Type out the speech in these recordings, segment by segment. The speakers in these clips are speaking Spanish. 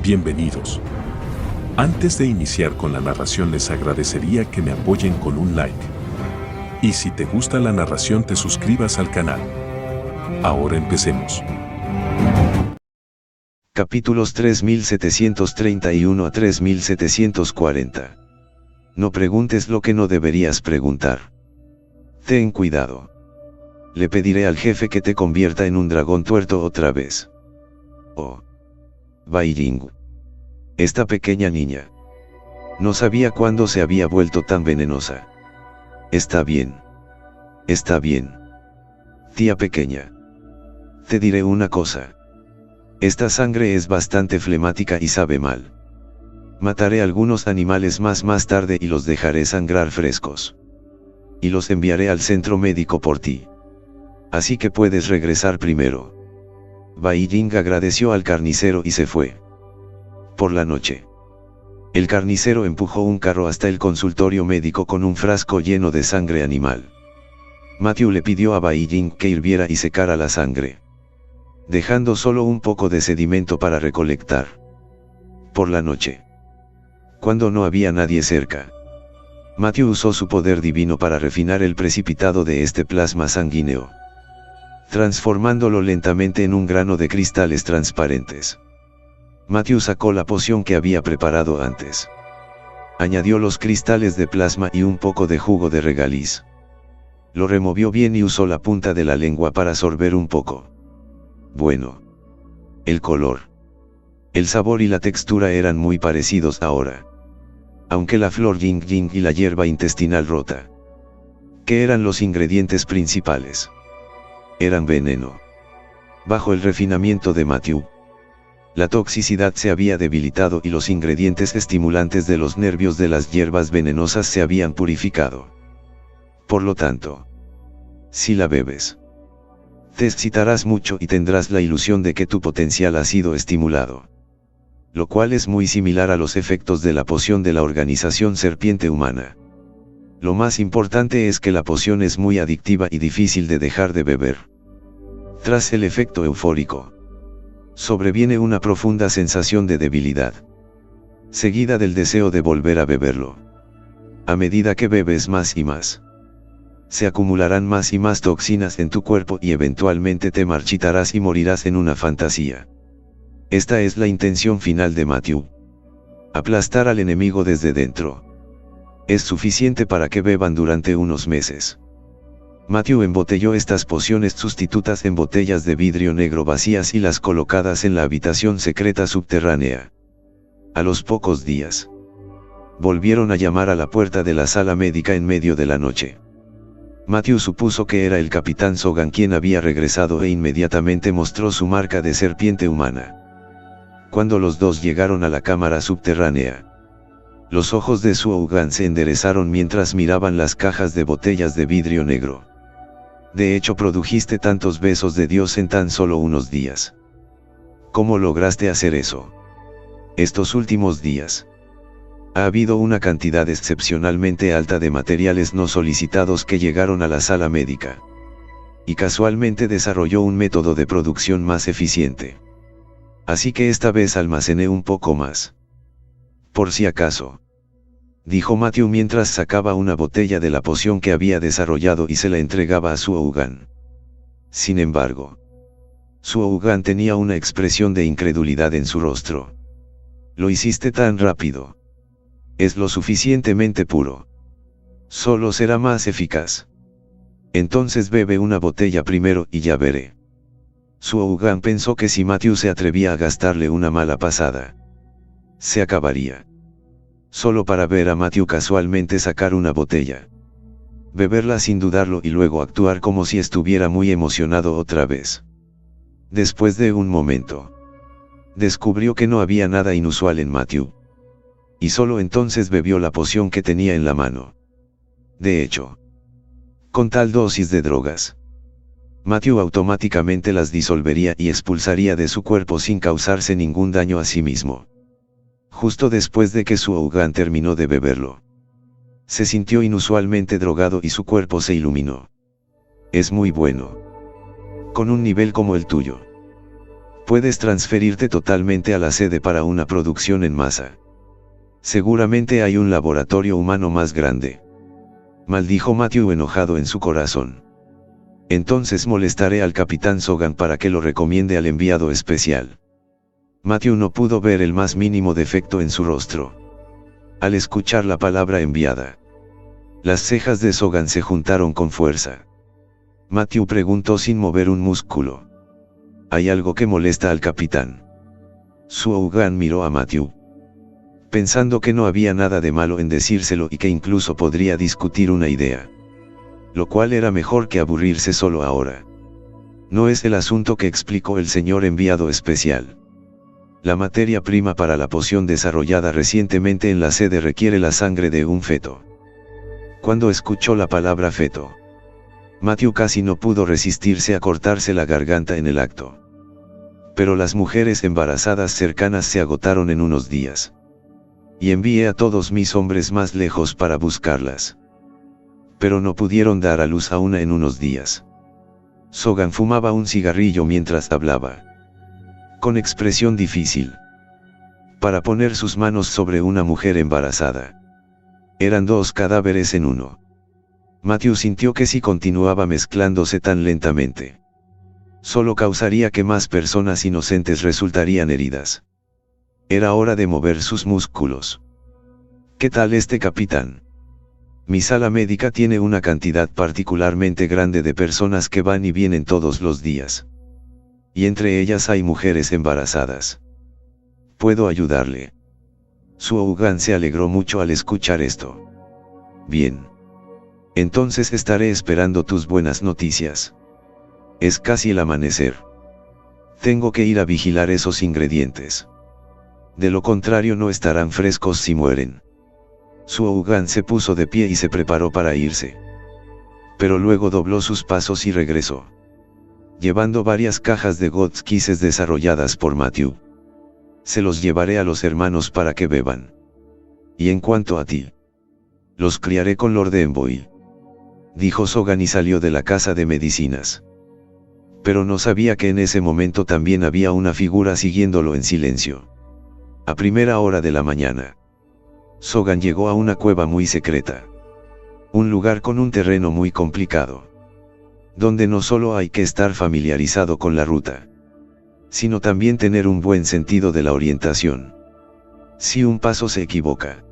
Bienvenidos. Antes de iniciar con la narración les agradecería que me apoyen con un like. Y si te gusta la narración te suscribas al canal. Ahora empecemos. Capítulos 3731 a 3740. No preguntes lo que no deberías preguntar. Ten cuidado. Le pediré al jefe que te convierta en un dragón tuerto otra vez. Oh. Bairing. Esta pequeña niña. No sabía cuándo se había vuelto tan venenosa. Está bien. Está bien. Tía pequeña. Te diré una cosa. Esta sangre es bastante flemática y sabe mal. Mataré algunos animales más tarde y los dejaré sangrar frescos. Y los enviaré al centro médico por ti. Así que puedes regresar primero. Bai Ying agradeció al carnicero y se fue. Por la noche. El carnicero empujó un carro hasta el consultorio médico con un frasco lleno de sangre animal. Matthew le pidió a Bai Ying que hirviera y secara la sangre, dejando solo un poco de sedimento para recolectar. Por la noche. Cuando no había nadie cerca, Matthew usó su poder divino para refinar el precipitado de este plasma sanguíneo, transformándolo lentamente en un grano de cristales transparentes. Matthew sacó la poción que había preparado antes. Añadió los cristales de plasma y un poco de jugo de regaliz. Lo removió bien y usó la punta de la lengua para sorber un poco. Bueno. El color, el sabor y la textura eran muy parecidos ahora. Aunque la flor Ying Ying y la hierba intestinal rota, que eran los ingredientes principales, eran veneno. Bajo el refinamiento de Matthew, la toxicidad se había debilitado y los ingredientes estimulantes de los nervios de las hierbas venenosas se habían purificado. Por lo tanto, si la bebes, te excitarás mucho y tendrás la ilusión de que tu potencial ha sido estimulado. Lo cual es muy similar a los efectos de la poción de la organización Serpiente Humana. Lo más importante es que la poción es muy adictiva y difícil de dejar de beber. Tras el efecto eufórico, sobreviene una profunda sensación de debilidad, seguida del deseo de volver a beberlo. A medida que bebes más y más, se acumularán más y más toxinas en tu cuerpo y eventualmente te marchitarás y morirás en una fantasía. Esta es la intención final de Matthew. Aplastar al enemigo desde dentro. Es suficiente para que beban durante unos meses. Matthew embotelló estas pociones sustitutas en botellas de vidrio negro vacías y las colocadas en la habitación secreta subterránea. A los pocos días, volvieron a llamar a la puerta de la sala médica en medio de la noche. Matthew supuso que era el capitán Sogan quien había regresado e inmediatamente mostró su marca de serpiente humana. Cuando los dos llegaron a la cámara subterránea, los ojos de Suogan se enderezaron mientras miraban las cajas de botellas de vidrio negro. De hecho produjiste tantos besos de Dios en tan solo unos días. ¿Cómo lograste hacer eso? Estos últimos días, ha habido una cantidad excepcionalmente alta de materiales no solicitados que llegaron a la sala médica. Y casualmente desarrolló un método de producción más eficiente. Así que esta vez almacené un poco más. Por si acaso, dijo Matthew mientras sacaba una botella de la poción que había desarrollado y se la entregaba a Suogan. Sin embargo, Suogan tenía una expresión de incredulidad en su rostro. Lo hiciste tan rápido. Es lo suficientemente puro. Solo será más eficaz. Entonces bebe una botella primero y ya veré. Suogan pensó que si Matthew se atrevía a gastarle una mala pasada, se acabaría. Solo para ver a Matthew casualmente sacar una botella, beberla sin dudarlo y luego actuar como si estuviera muy emocionado otra vez. Después de un momento, descubrió que no había nada inusual en Matthew. Y solo entonces bebió la poción que tenía en la mano. De hecho, con tal dosis de drogas, Matthew automáticamente las disolvería y expulsaría de su cuerpo sin causarse ningún daño a sí mismo. Justo después de que Suogan terminó de beberlo, se sintió inusualmente drogado y su cuerpo se iluminó. Es muy bueno. Con un nivel como el tuyo, Puedes transferirte totalmente a la sede para una producción en masa. Seguramente hay un laboratorio humano más grande. Maldijo Matthew enojado en su corazón. Entonces molestaré al capitán Sogan para que lo recomiende al enviado especial. Matthew no pudo ver el más mínimo defecto en su rostro. Al escuchar la palabra enviada, las cejas de Sogan se juntaron con fuerza. Matthew preguntó sin mover un músculo. ¿Hay algo que molesta al capitán? Suogan miró a Matthew, pensando que no había nada de malo en decírselo y que incluso podría discutir una idea. Lo cual era mejor que aburrirse solo ahora. No es el asunto que explicó el señor enviado especial. La materia prima para la poción desarrollada recientemente en la sede requiere la sangre de un feto. Cuando escuchó la palabra feto, Matthew casi no pudo resistirse a cortarse la garganta en el acto. Pero las mujeres embarazadas cercanas se agotaron en unos días. Y envié a todos mis hombres más lejos para buscarlas. Pero no pudieron dar a luz a una en unos días. Sogan fumaba un cigarrillo mientras hablaba, con expresión difícil, para poner sus manos sobre una mujer embarazada. Eran dos cadáveres en uno. Matthew sintió que si continuaba mezclándose tan lentamente, solo causaría que más personas inocentes resultarían heridas. Era hora de mover sus músculos. ¿Qué tal este capitán? Mi sala médica tiene una cantidad particularmente grande de personas que van y vienen todos los días. Y entre ellas hay mujeres embarazadas. ¿Puedo ayudarle? Suogan se alegró mucho al escuchar esto. Bien. Entonces estaré esperando tus buenas noticias. Es casi el amanecer. Tengo que ir a vigilar esos ingredientes. De lo contrario no estarán frescos si mueren. Suogan se puso de pie y se preparó para irse. Pero luego dobló sus pasos y regresó, llevando varias cajas de God's Kisses desarrolladas por Matthew. Se los llevaré a los hermanos para que beban. Y en cuanto a ti, los criaré con Lord Envoy, dijo Sogan y salió de la casa de medicinas. Pero no sabía que en ese momento también había una figura siguiéndolo en silencio. A primera hora de la mañana, Sogan llegó a una cueva muy secreta. Un lugar con un terreno muy complicado, donde no solo hay que estar familiarizado con la ruta, sino también tener un buen sentido de la orientación. Si un paso se equivoca,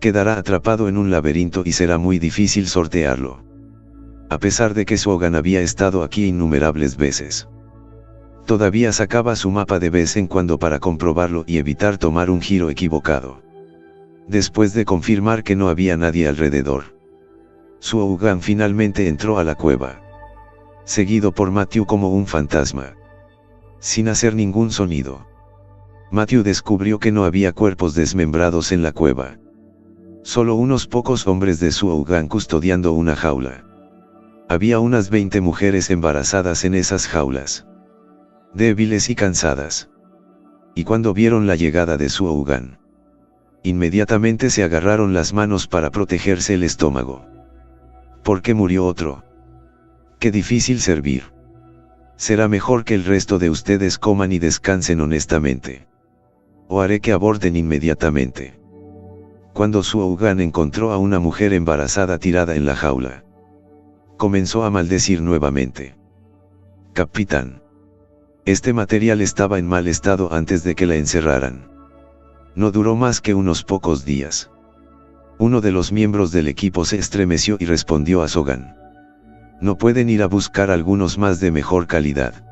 quedará atrapado en un laberinto y será muy difícil sortearlo. A pesar de que Sogan había estado aquí innumerables veces, todavía sacaba su mapa de vez en cuando para comprobarlo y evitar tomar un giro equivocado. Después de confirmar que no había nadie alrededor, Suogan finalmente entró a la cueva, seguido por Matthew como un fantasma, sin hacer ningún sonido. Matthew descubrió que no había cuerpos desmembrados en la cueva. Solo unos pocos hombres de Suogan custodiando una jaula. Había unas 20 mujeres embarazadas en esas jaulas, débiles y cansadas. Y cuando vieron la llegada de Suogan, inmediatamente se agarraron las manos para protegerse el estómago. ¿Por qué murió otro? Qué difícil servir. Será mejor que el resto de ustedes coman y descansen honestamente. O haré que aborten inmediatamente. Cuando Suogan encontró a una mujer embarazada tirada en la jaula, comenzó a maldecir nuevamente. Capitán. Este material estaba en mal estado antes de que la encerraran. No duró más que unos pocos días. Uno de los miembros del equipo se estremeció y respondió a Sogan. No pueden ir a buscar algunos más de mejor calidad.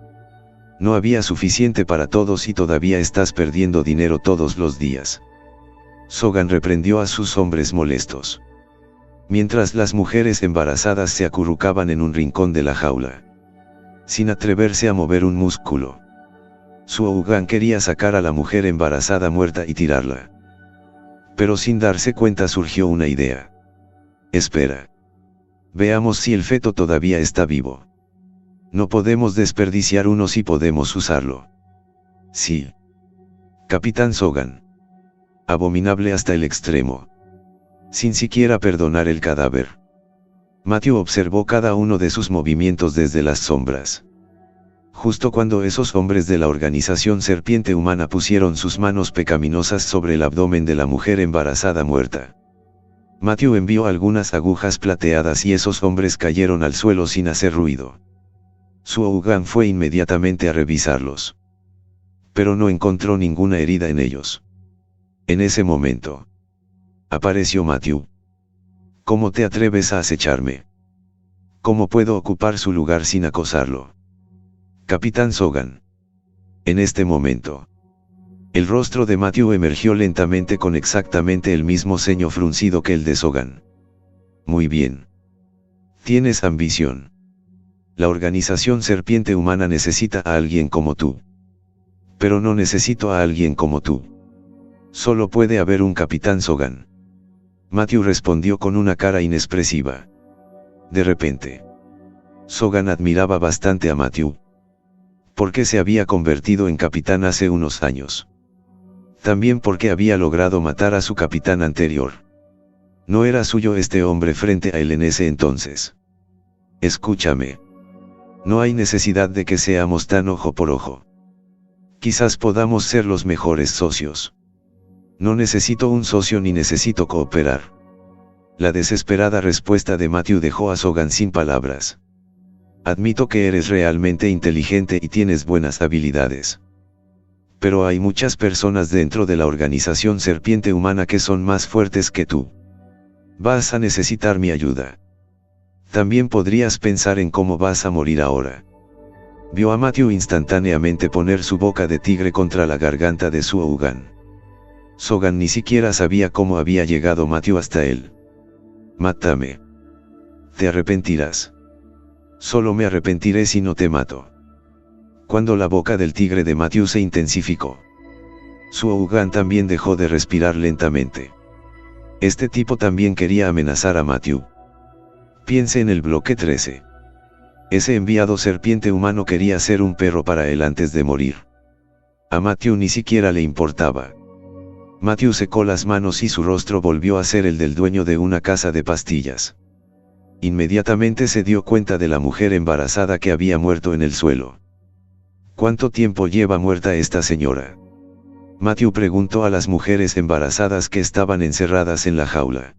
No había suficiente para todos y todavía estás perdiendo dinero todos los días. Sogan reprendió a sus hombres molestos, mientras las mujeres embarazadas se acurrucaban en un rincón de la jaula, sin atreverse a mover un músculo. Suogan quería sacar a la mujer embarazada muerta y tirarla. Pero sin darse cuenta surgió una idea. Espera. Veamos si el feto todavía está vivo. No podemos desperdiciar uno si podemos usarlo. Sí. Capitán Sogan. Abominable hasta el extremo. Sin siquiera perdonar el cadáver. Matthew observó cada uno de sus movimientos desde las sombras. Justo cuando esos hombres de la organización Serpiente Humana pusieron sus manos pecaminosas sobre el abdomen de la mujer embarazada muerta, Matthew envió algunas agujas plateadas y esos hombres cayeron al suelo sin hacer ruido. Suogan fue inmediatamente a revisarlos, pero no encontró ninguna herida en ellos. En ese momento, apareció Matthew. ¿Cómo te atreves a acecharme? ¿Cómo puedo ocupar su lugar sin acosarlo? Capitán Sogan. En este momento, el rostro de Matthew emergió lentamente con exactamente el mismo ceño fruncido que el de Sogan. Muy bien. Tienes ambición. La organización Serpiente Humana necesita a alguien como tú. Pero no necesito a alguien como tú. Solo puede haber un Capitán Sogan. Matthew respondió con una cara inexpresiva. De repente, Sogan admiraba bastante a Matthew, porque se había convertido en capitán hace unos años. También porque había logrado matar a su capitán anterior. No era suyo este hombre frente a él en ese entonces. Escúchame. No hay necesidad de que seamos tan ojo por ojo. Quizás podamos ser los mejores socios. No necesito un socio ni necesito cooperar. La desesperada respuesta de Matthew dejó a Sogan sin palabras. Admito que eres realmente inteligente y tienes buenas habilidades. Pero hay muchas personas dentro de la organización Serpiente Humana que son más fuertes que tú. Vas a necesitar mi ayuda. También podrías pensar en cómo vas a morir ahora. Vio a Matthew instantáneamente poner su boca de tigre contra la garganta de Suogan. Sogan ni siquiera sabía cómo había llegado Matthew hasta él. Mátame. Te arrepentirás. Solo me arrepentiré si no te mato. Cuando la boca del tigre de Matthew se intensificó, Suogan también dejó de respirar lentamente. Este tipo también quería amenazar a Matthew. Piense en el bloque 13. Ese enviado serpiente humano quería ser un perro para él antes de morir. A Matthew ni siquiera le importaba. Matthew secó las manos y su rostro volvió a ser el del dueño de una casa de pastillas. Inmediatamente se dio cuenta de la mujer embarazada que había muerto en el suelo. ¿Cuánto tiempo lleva muerta esta señora? Matthew preguntó a las mujeres embarazadas que estaban encerradas en la jaula.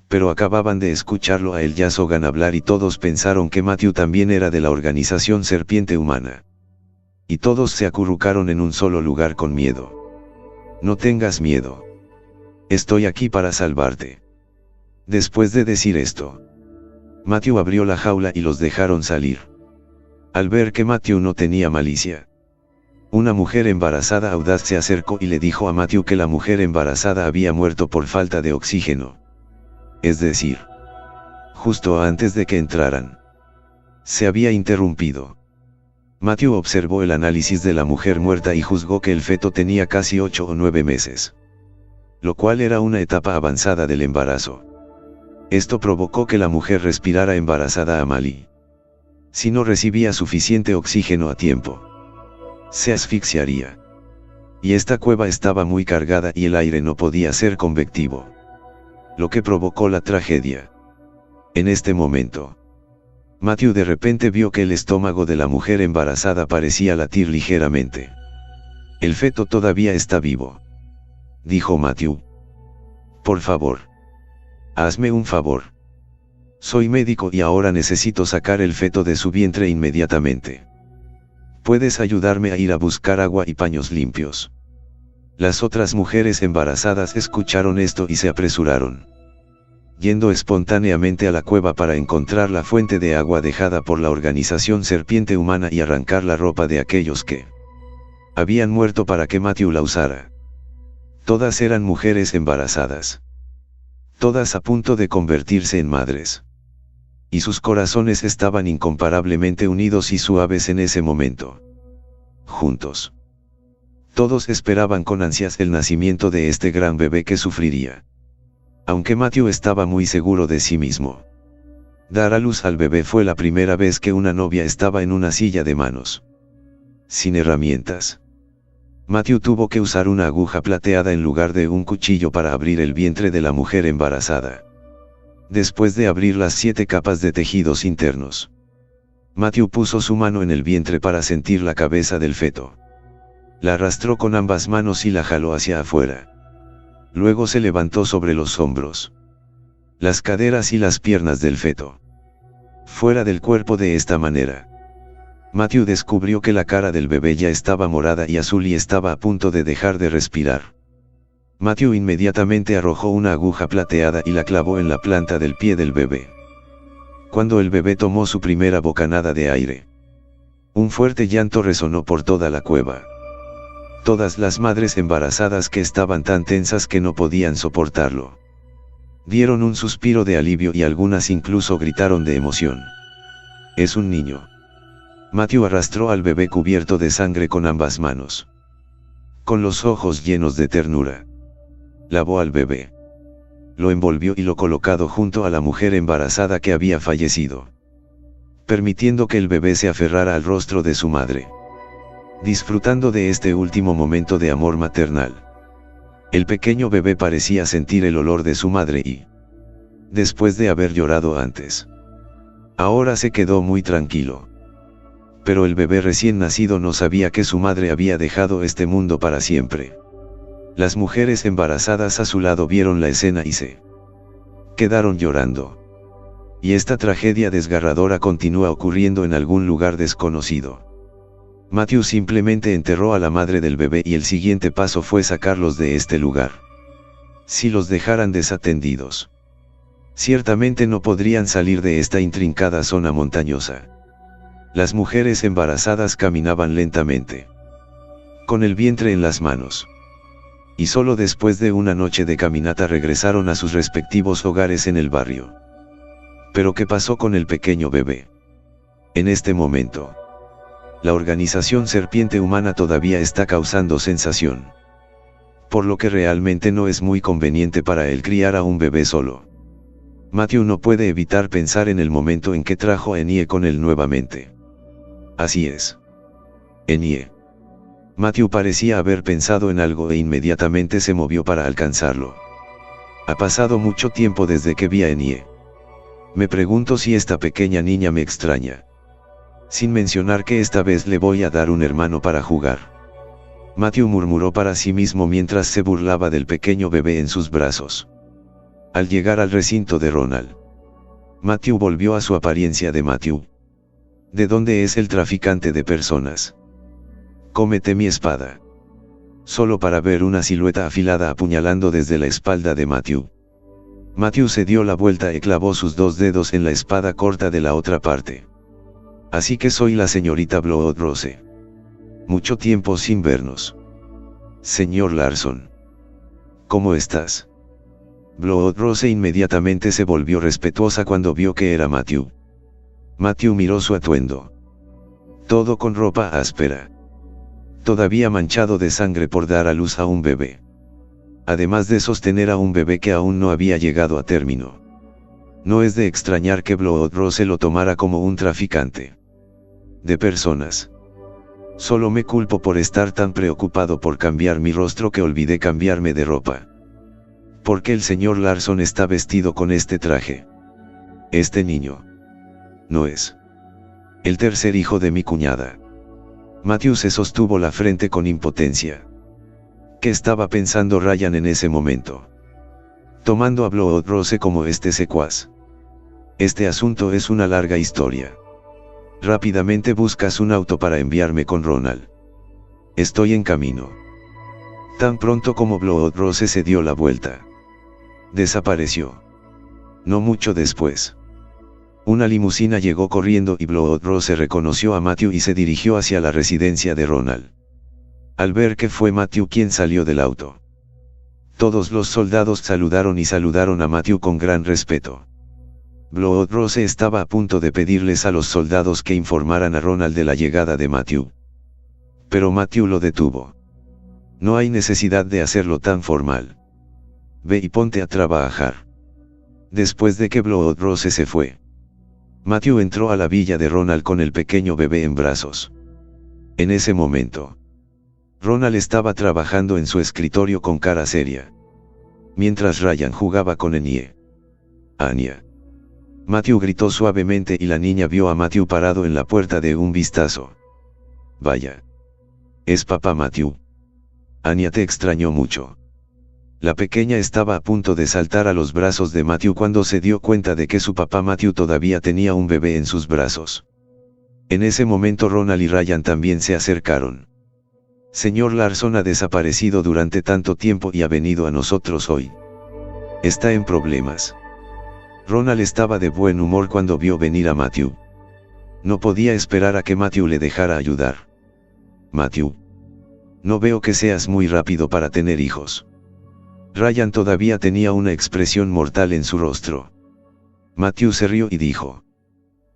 Pero acababan de escucharlo a él y a Sogan hablar y todos pensaron que Matthew también era de la organización Serpiente Humana. Y todos se acurrucaron en un solo lugar con miedo. No tengas miedo. Estoy aquí para salvarte. Después de decir esto, Matthew abrió la jaula y los dejaron salir. Al ver que Matthew no tenía malicia, una mujer embarazada audaz se acercó y le dijo a Matthew que la mujer embarazada había muerto por falta de oxígeno. Es decir, justo antes de que entraran, se había interrumpido. Matthew observó el análisis de la mujer muerta y juzgó que el feto tenía casi 8 o 9 meses. Lo cual era una etapa avanzada del embarazo. Esto provocó que la mujer respirara embarazada a Mali. Si no recibía suficiente oxígeno a tiempo, se asfixiaría. Y esta cueva estaba muy cargada y el aire no podía ser convectivo. Lo que provocó la tragedia. En este momento, Matthew de repente vio que el estómago de la mujer embarazada parecía latir ligeramente. El feto todavía está vivo, dijo Matthew. Por favor, hazme un favor. Soy médico y ahora necesito sacar el feto de su vientre inmediatamente. ¿Puedes ayudarme a ir a buscar agua y paños limpios? Las otras mujeres embarazadas escucharon esto y se apresuraron, yendo espontáneamente a la cueva para encontrar la fuente de agua dejada por la organización Serpiente Humana y arrancar la ropa de aquellos que habían muerto para que Matthew la usara. Todas eran mujeres embarazadas. Todas a punto de convertirse en madres. Y sus corazones estaban incomparablemente unidos y suaves en ese momento. Juntos. Todos esperaban con ansias el nacimiento de este gran bebé que sufriría. Aunque Matthew estaba muy seguro de sí mismo. Dar a luz al bebé fue la primera vez que una novia estaba en una silla de manos. Sin herramientas. Matthew tuvo que usar una aguja plateada en lugar de un cuchillo para abrir el vientre de la mujer embarazada. Después de abrir las 7 capas de tejidos internos, Matthew puso su mano en el vientre para sentir la cabeza del feto. La arrastró con ambas manos y la jaló hacia afuera. Luego se levantó sobre los hombros, las caderas y las piernas del feto, fuera del cuerpo de esta manera. Matthew descubrió que la cara del bebé ya estaba morada y azul y estaba a punto de dejar de respirar. Matthew inmediatamente arrojó una aguja plateada y la clavó en la planta del pie del bebé. Cuando el bebé tomó su primera bocanada de aire, un fuerte llanto resonó por toda la cueva. Todas las madres embarazadas que estaban tan tensas que no podían soportarlo, dieron un suspiro de alivio y algunas incluso gritaron de emoción. Es un niño. Matthew arrastró al bebé cubierto de sangre con ambas manos. Con los ojos llenos de ternura, lavó al bebé, lo envolvió y lo colocó junto a la mujer embarazada que había fallecido, permitiendo que el bebé se aferrara al rostro de su madre, disfrutando de este último momento de amor maternal. El pequeño bebé parecía sentir el olor de su madre y, después de haber llorado antes, ahora se quedó muy tranquilo. Pero el bebé recién nacido no sabía que su madre había dejado este mundo para siempre. Las mujeres embarazadas a su lado vieron la escena y se quedaron llorando. Y esta tragedia desgarradora continúa ocurriendo en algún lugar desconocido. Matthew simplemente enterró a la madre del bebé y el siguiente paso fue sacarlos de este lugar. Si los dejaran desatendidos, ciertamente no podrían salir de esta intrincada zona montañosa. Las mujeres embarazadas caminaban lentamente, con el vientre en las manos. Y solo después de una noche de caminata regresaron a sus respectivos hogares en el barrio. Pero ¿qué pasó con el pequeño bebé? En este momento, la organización Serpiente Humana todavía está causando sensación, por lo que realmente no es muy conveniente para él criar a un bebé solo. Matthew no puede evitar pensar en el momento en que trajo a Enie con él nuevamente. Así es. Enie. Matthew parecía haber pensado en algo e inmediatamente se movió para alcanzarlo. Ha pasado mucho tiempo desde que vi a Enie. Me pregunto si esta pequeña niña me extraña. Sin mencionar que esta vez le voy a dar un hermano para jugar. Matthew murmuró para sí mismo mientras se burlaba del pequeño bebé en sus brazos. Al llegar al recinto de Ronald, Matthew volvió a su apariencia de Matthew. ¿De dónde es el traficante de personas? Cómete mi espada. Solo para ver una silueta afilada apuñalando desde la espalda de Matthew. Matthew se dio la vuelta y clavó sus dos dedos en la espada corta de la otra parte. Así que soy la señorita Bloodrose. Mucho tiempo sin vernos. Señor Larson. ¿Cómo estás? Bloodrose inmediatamente se volvió respetuosa cuando vio que era Matthew. Matthew miró su atuendo. Todo con ropa áspera, todavía manchado de sangre por dar a luz a un bebé. Además de sostener a un bebé que aún no había llegado a término. No es de extrañar que Bloodrose lo tomara como un traficante de personas. Solo me culpo por estar tan preocupado por cambiar mi rostro que olvidé cambiarme de ropa. ¿Por qué el señor Larson está vestido con este traje? Este niño no es el tercer hijo de mi cuñada. Matthew se sostuvo la frente con impotencia. ¿Qué estaba pensando Ryan en ese momento? Tomando a Bloodrose como este secuaz. Este asunto es una larga historia. Rápidamente buscas un auto para enviarme con Ronald. Estoy en camino. Tan pronto como Bloodrose se dio la vuelta, desapareció. No mucho después, una limusina llegó corriendo y Bloodrose reconoció a Matthew y se dirigió hacia la residencia de Ronald. Al ver que fue Matthew quien salió del auto, todos los soldados saludaron a Matthew con gran respeto. Bloodrose estaba a punto de pedirles a los soldados que informaran a Ronald de la llegada de Matthew. Pero Matthew lo detuvo. No hay necesidad de hacerlo tan formal. Ve y ponte a trabajar. Después de que Bloodrose se fue, Matthew entró a la villa de Ronald con el pequeño bebé en brazos. En ese momento, Ronald estaba trabajando en su escritorio con cara seria, mientras Ryan jugaba con Enie. Anya. Matthew gritó suavemente y la niña vio a Matthew parado en la puerta de un vistazo. Vaya. Es papá Matthew. Anya te extrañó mucho. La pequeña estaba a punto de saltar a los brazos de Matthew cuando se dio cuenta de que su papá Matthew todavía tenía un bebé en sus brazos. En ese momento Ronald y Ryan también se acercaron. Señor Larson ha desaparecido durante tanto tiempo y ha venido a nosotros hoy. Está en problemas. Ronald estaba de buen humor cuando vio venir a Matthew. No podía esperar a que Matthew le dejara ayudar. Matthew. No veo que seas muy rápido para tener hijos. Ryan todavía tenía una expresión mortal en su rostro. Matthew se rió y dijo.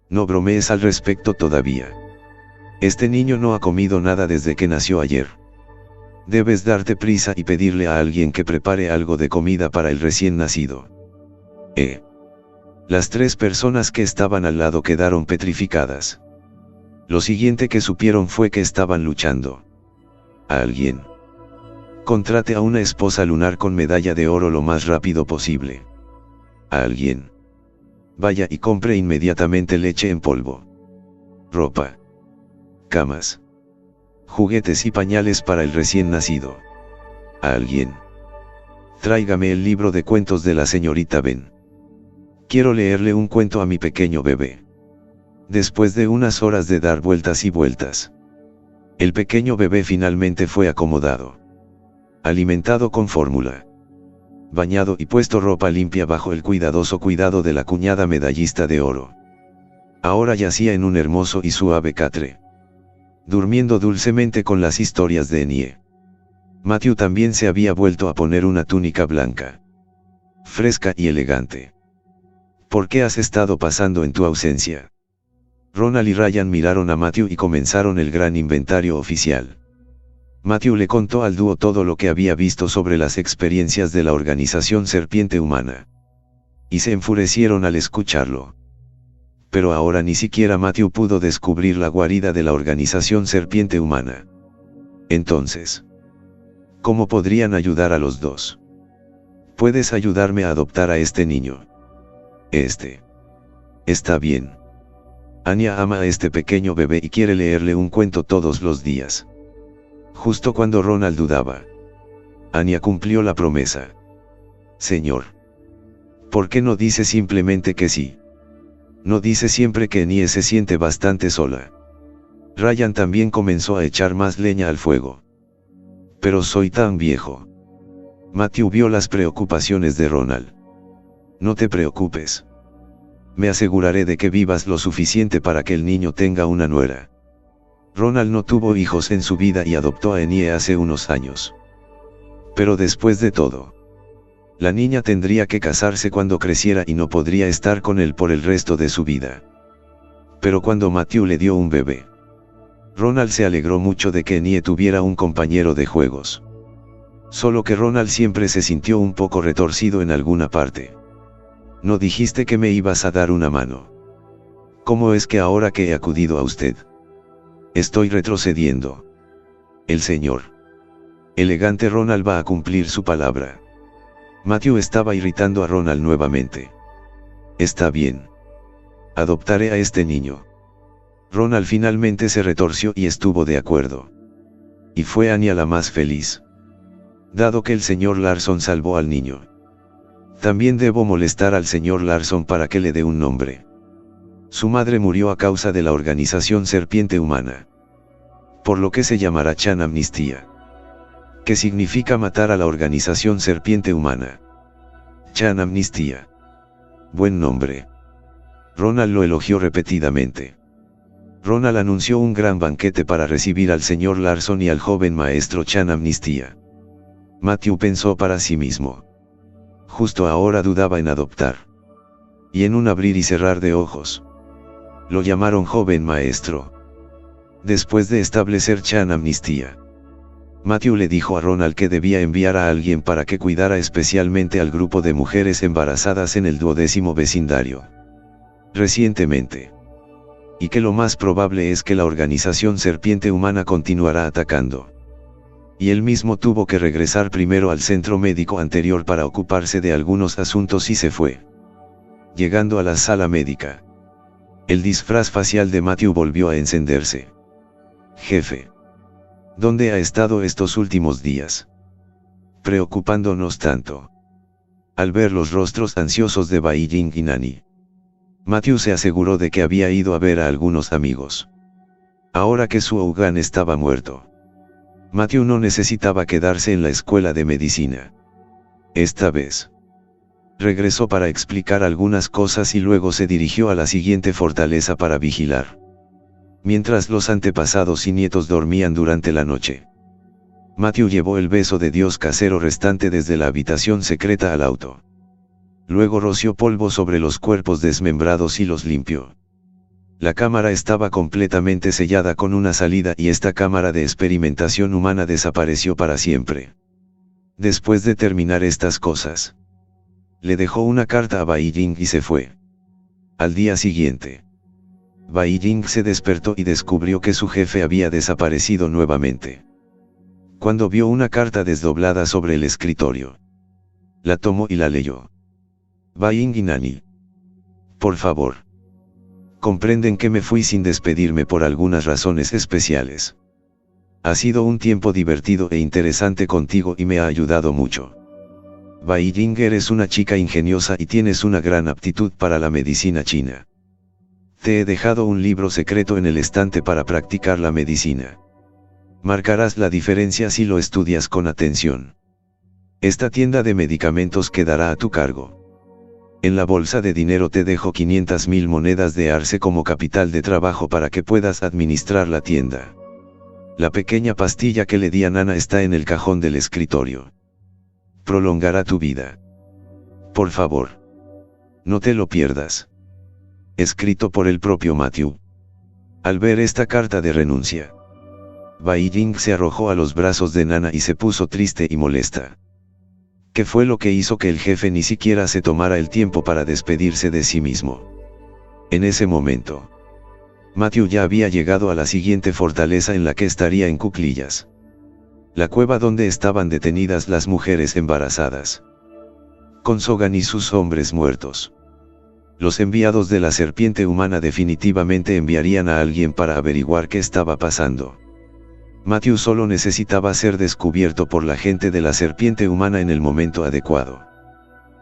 No bromees al respecto todavía. Este niño no ha comido nada desde que nació ayer. Debes darte prisa y pedirle a alguien que prepare algo de comida para el recién nacido. Las 3 personas que estaban al lado quedaron petrificadas. Lo siguiente que supieron fue que estaban luchando. ¿A alguien? Contrate a una esposa lunar con medalla de oro lo más rápido posible. ¿A alguien? Vaya y compre inmediatamente leche en polvo. Ropa. Camas. Juguetes y pañales para el recién nacido. ¿A alguien? Tráigame el libro de cuentos de la señorita Ben. Quiero leerle un cuento a mi pequeño bebé. Después de unas horas de dar vueltas y vueltas, el pequeño bebé finalmente fue acomodado. Alimentado con fórmula. Bañado y puesto ropa limpia bajo el cuidadoso cuidado de la cuñada medallista de oro. Ahora yacía en un hermoso y suave catre. Durmiendo dulcemente con las historias de Enie. Matthew también se había vuelto a poner una túnica blanca. Fresca y elegante. ¿Por qué has estado pasando en tu ausencia? Ronald y Ryan miraron a Matthew y comenzaron el gran inventario oficial. Matthew le contó al dúo todo lo que había visto sobre las experiencias de la organización Serpiente Humana. Y se enfurecieron al escucharlo. Pero ahora ni siquiera Matthew pudo descubrir la guarida de la organización Serpiente Humana. Entonces, ¿cómo podrían ayudar a los dos? ¿Puedes ayudarme a adoptar a este niño? Está bien. Anya ama a este pequeño bebé y quiere leerle un cuento todos los días. Justo cuando Ronald dudaba, Anya cumplió la promesa. Señor. ¿Por qué no dice simplemente que sí? No dice siempre que Anie se siente bastante sola. Ryan también comenzó a echar más leña al fuego. Pero soy tan viejo. Matthew vio las preocupaciones de Ronald. No te preocupes. Me aseguraré de que vivas lo suficiente para que el niño tenga una nuera. Ronald no tuvo hijos en su vida y adoptó a Enie hace unos años. Pero después de todo, la niña tendría que casarse cuando creciera y no podría estar con él por el resto de su vida. Pero cuando Matthew le dio un bebé, Ronald se alegró mucho de que Enie tuviera un compañero de juegos. Solo que Ronald siempre se sintió un poco retorcido en alguna parte. No dijiste que me ibas a dar una mano. ¿Cómo es que ahora que he acudido a usted, estoy retrocediendo? El señor elegante Ronald va a cumplir su palabra. Matthew estaba irritando a Ronald nuevamente. Está bien. Adoptaré a este niño. Ronald finalmente se retorció y estuvo de acuerdo. Y fue Anya la más feliz. Dado que el señor Larson salvó al niño, también debo molestar al señor Larson para que le dé un nombre. Su madre murió a causa de la organización Serpiente Humana. Por lo que se llamará Chan Amnistía. ¿Qué significa matar a la organización Serpiente Humana? Chan Amnistía. Buen nombre. Ronald lo elogió repetidamente. Ronald anunció un gran banquete para recibir al señor Larson y al joven maestro Chan Amnistía. Matthew pensó para sí mismo. Justo ahora dudaba en adoptar. Y en un abrir y cerrar de ojos, lo llamaron joven maestro. Después de establecer Chan Amnistía, Matthew le dijo a Ronald que debía enviar a alguien para que cuidara especialmente al grupo de mujeres embarazadas en el 12º vecindario. Recientemente. Y que lo más probable es que la organización Serpiente Humana continuará atacando. Y él mismo tuvo que regresar primero al centro médico anterior para ocuparse de algunos asuntos y se fue. Llegando a la sala médica, el disfraz facial de Matthew volvió a encenderse. Jefe. ¿Dónde ha estado estos últimos días? Preocupándonos tanto. Al ver los rostros ansiosos de Bai Ying y Nani, Matthew se aseguró de que había ido a ver a algunos amigos. Ahora que Su Ougan estaba muerto, Matthew no necesitaba quedarse en la escuela de medicina. Esta vez, regresó para explicar algunas cosas y luego se dirigió a la siguiente fortaleza para vigilar. Mientras los antepasados y nietos dormían durante la noche, Matthew llevó el beso de Dios casero restante desde la habitación secreta al auto. Luego roció polvo sobre los cuerpos desmembrados y los limpió. La cámara estaba completamente sellada con una salida y esta cámara de experimentación humana desapareció para siempre. Después de terminar estas cosas, le dejó una carta a Bai Ying y se fue. Al día siguiente, Bai Ying se despertó y descubrió que su jefe había desaparecido nuevamente. Cuando vio una carta desdoblada sobre el escritorio, la tomó y la leyó. Bai Ying y Nani. Por favor. Comprenden que me fui sin despedirme por algunas razones especiales. Ha sido un tiempo divertido e interesante contigo y me ha ayudado mucho. Bai Ying, eres una chica ingeniosa y tienes una gran aptitud para la medicina china. Te he dejado un libro secreto en el estante para practicar la medicina. Marcarás la diferencia si lo estudias con atención. Esta tienda de medicamentos quedará a tu cargo. En la bolsa de dinero te dejo 500.000 monedas de arce como capital de trabajo para que puedas administrar la tienda. La pequeña pastilla que le di a Nana está en el cajón del escritorio. Prolongará tu vida. Por favor, no te lo pierdas. Escrito por el propio Matthew. Al ver esta carta de renuncia, Bai Ying se arrojó a los brazos de Nana y se puso triste y molesta. ¿Qué fue lo que hizo que el jefe ni siquiera se tomara el tiempo para despedirse de sí mismo? En ese momento, Matthew ya había llegado a la siguiente fortaleza en la que estaría en cuclillas. La cueva donde estaban detenidas las mujeres embarazadas, con Sogan y sus hombres muertos. Los enviados de la serpiente humana definitivamente enviarían a alguien para averiguar qué estaba pasando. Matthew solo necesitaba ser descubierto por la gente de la serpiente humana en el momento adecuado.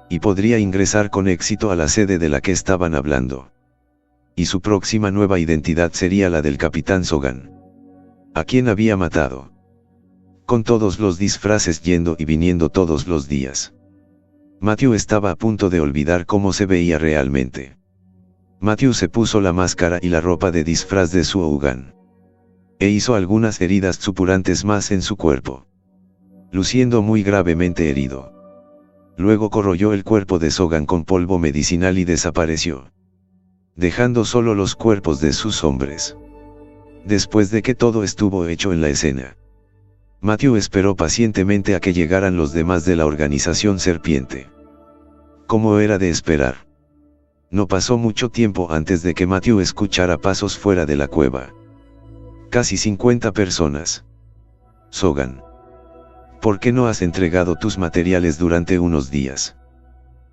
Y podría ingresar con éxito a la sede de la que estaban hablando. Y su próxima nueva identidad sería la del Capitán Sogan, a quien había matado. Con todos los disfraces yendo y viniendo todos los días, Matthew estaba a punto de olvidar cómo se veía realmente. Matthew se puso la máscara y la ropa de disfraz de Su Ougan. E hizo algunas heridas supurantes más en su cuerpo, luciendo muy gravemente herido. Luego corroyó el cuerpo de Sogan con polvo medicinal y desapareció, dejando solo los cuerpos de sus hombres. Después de que todo estuvo hecho en la escena, Matthew esperó pacientemente a que llegaran los demás de la organización Serpiente. Como era de esperar, no pasó mucho tiempo antes de que Matthew escuchara pasos fuera de la cueva. Casi 50 personas. Sogan, ¿por qué no has entregado tus materiales durante unos días?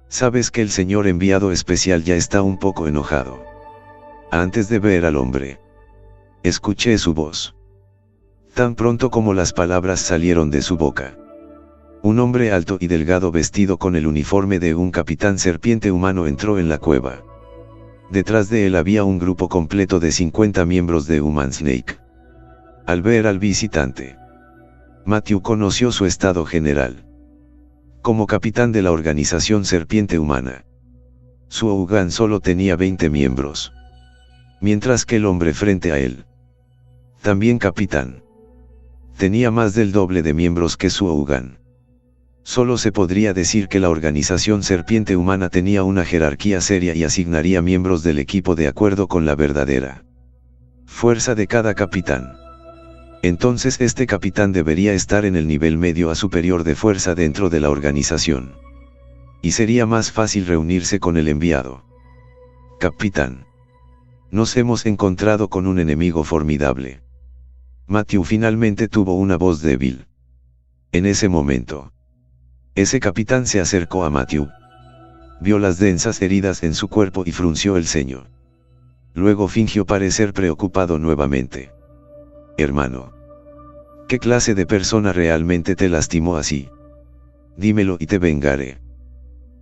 Sabes que el señor enviado especial ya está un poco enojado. Antes de ver al hombre, escuché su voz. Tan pronto como las palabras salieron de su boca, un hombre alto y delgado vestido con el uniforme de un capitán serpiente humano entró en la cueva. Detrás de él había un grupo completo de 50 miembros de Human Snake. Al ver al visitante, Matthew conoció su estado general. Como capitán de la organización Serpiente Humana, Su Ougan solo tenía 20 miembros. Mientras que el hombre frente a él, también capitán, tenía más del doble de miembros que Su Ougan. Solo se podría decir que la organización Serpiente Humana tenía una jerarquía seria y asignaría miembros del equipo de acuerdo con la verdadera fuerza de cada capitán. Entonces este capitán debería estar en el nivel medio a superior de fuerza dentro de la organización. Y sería más fácil reunirse con el enviado. Capitán, nos hemos encontrado con un enemigo formidable. Matthew finalmente tuvo una voz débil. En ese momento, ese capitán se acercó a Matthew. Vio las densas heridas en su cuerpo y frunció el ceño. Luego fingió parecer preocupado nuevamente. Hermano. ¿Qué clase de persona realmente te lastimó así? Dímelo y te vengaré.